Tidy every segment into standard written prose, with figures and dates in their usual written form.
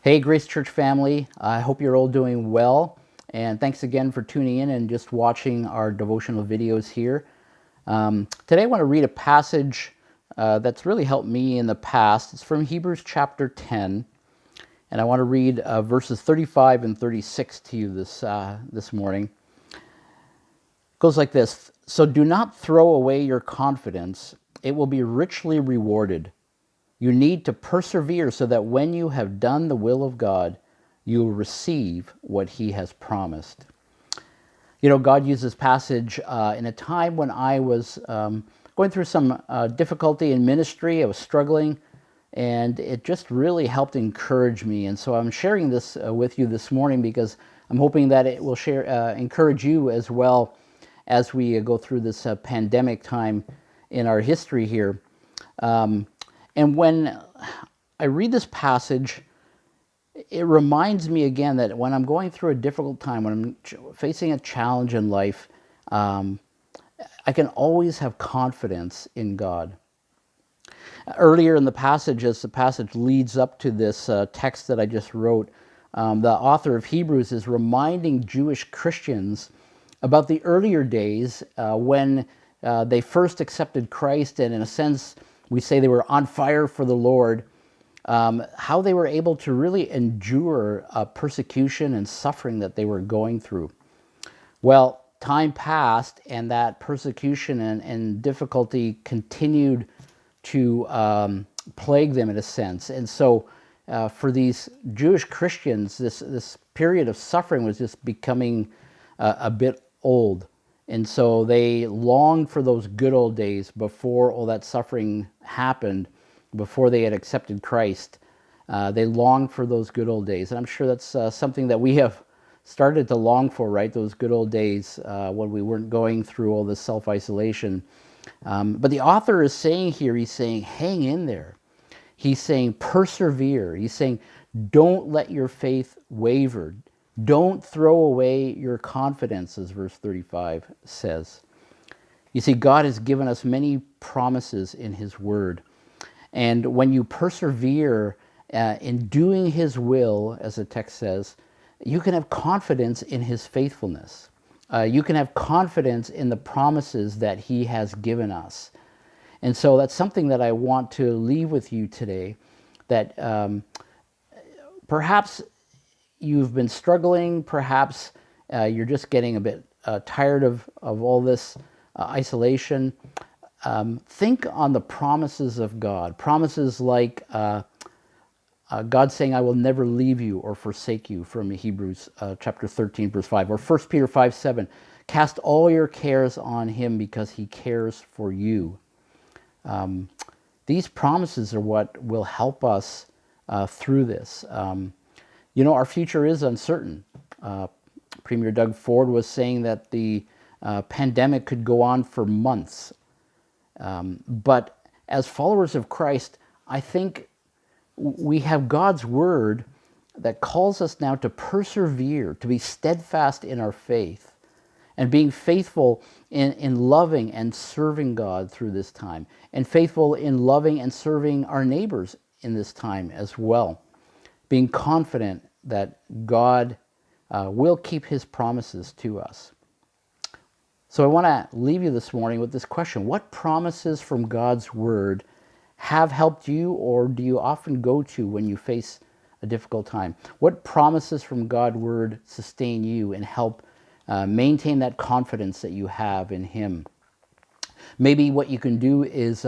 Hey, Grace Church family. I hope you're all doing well. And thanks again for tuning in and just watching our devotional videos here. Today I want to read a passage that's really helped me in the past. It's from Hebrews chapter 10. And I want to read verses 35 and 36 to you this morning. It goes like this. So do not throw away your confidence. It will be richly rewarded. You need to persevere so that when you have done the will of God, you will receive what he has promised. You know, God used this passage in a time when I was going through some difficulty in ministry. I was struggling, and it just really helped encourage me. And so I'm sharing this with you this morning because I'm hoping that it will encourage you as well as we go through this pandemic time in our history here. And when I read this passage, it reminds me again that when I'm going through a difficult time, when I'm facing a challenge in life, I can always have confidence in God. Earlier in the passage, as the passage leads up to this text that I just wrote, the author of Hebrews is reminding Jewish Christians about the earlier days when they first accepted Christ, and in a sense, we say they were on fire for the Lord, how they were able to really endure persecution and suffering that they were going through. Well, time passed, and that persecution and difficulty continued to plague them in a sense. And so for these Jewish Christians, this period of suffering was just becoming a bit old. And so they longed for those good old days before all that suffering happened, before they had accepted Christ. They longed for those good old days. And I'm sure that's something that we have started to long for, right? Those good old days when we weren't going through all this self-isolation. But the author is saying here, he's saying, hang in there. He's saying, persevere. He's saying, don't let your faith waver. Don't throw away your confidence, as verse 35 says. You see, God has given us many promises in his word. And when you persevere in doing his will, as the text says, you can have confidence in his faithfulness. You can have confidence in the promises that he has given us. And so that's something that I want to leave with you today, that perhaps you've been struggling, perhaps you're just getting a bit tired of all this isolation. Think on the promises of God. Promises like God saying, I will never leave you or forsake you, from Hebrews chapter 13, verse 5. Or 1 Peter 5:7, cast all your cares on him because he cares for you. These promises are what will help us through this. You know, our future is uncertain. Premier Doug Ford was saying that the pandemic could go on for months. But as followers of Christ, I think we have God's word that calls us now to persevere, to be steadfast in our faith, and being faithful in loving and serving God through this time, and faithful in loving and serving our neighbors in this time as well, being confident that God will keep his promises to us. So I want to leave you this morning with this question. What promises from God's word have helped you, or do you often go to when you face a difficult time? What promises from God's word sustain you and help maintain that confidence that you have in him? Maybe what you can do is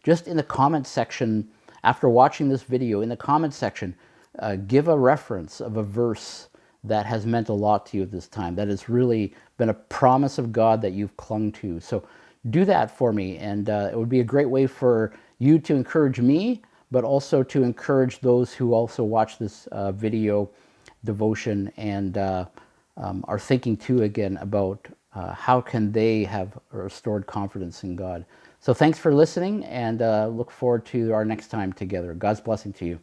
just in the comment section, after watching this video, in the comment section, give a reference of a verse that has meant a lot to you at this time, that has really been a promise of God that you've clung to. So do that for me, and it would be a great way for you to encourage me, but also to encourage those who also watch this video devotion and are thinking too again about how can they have restored confidence in God. So thanks for listening, and look forward to our next time together. God's blessing to you.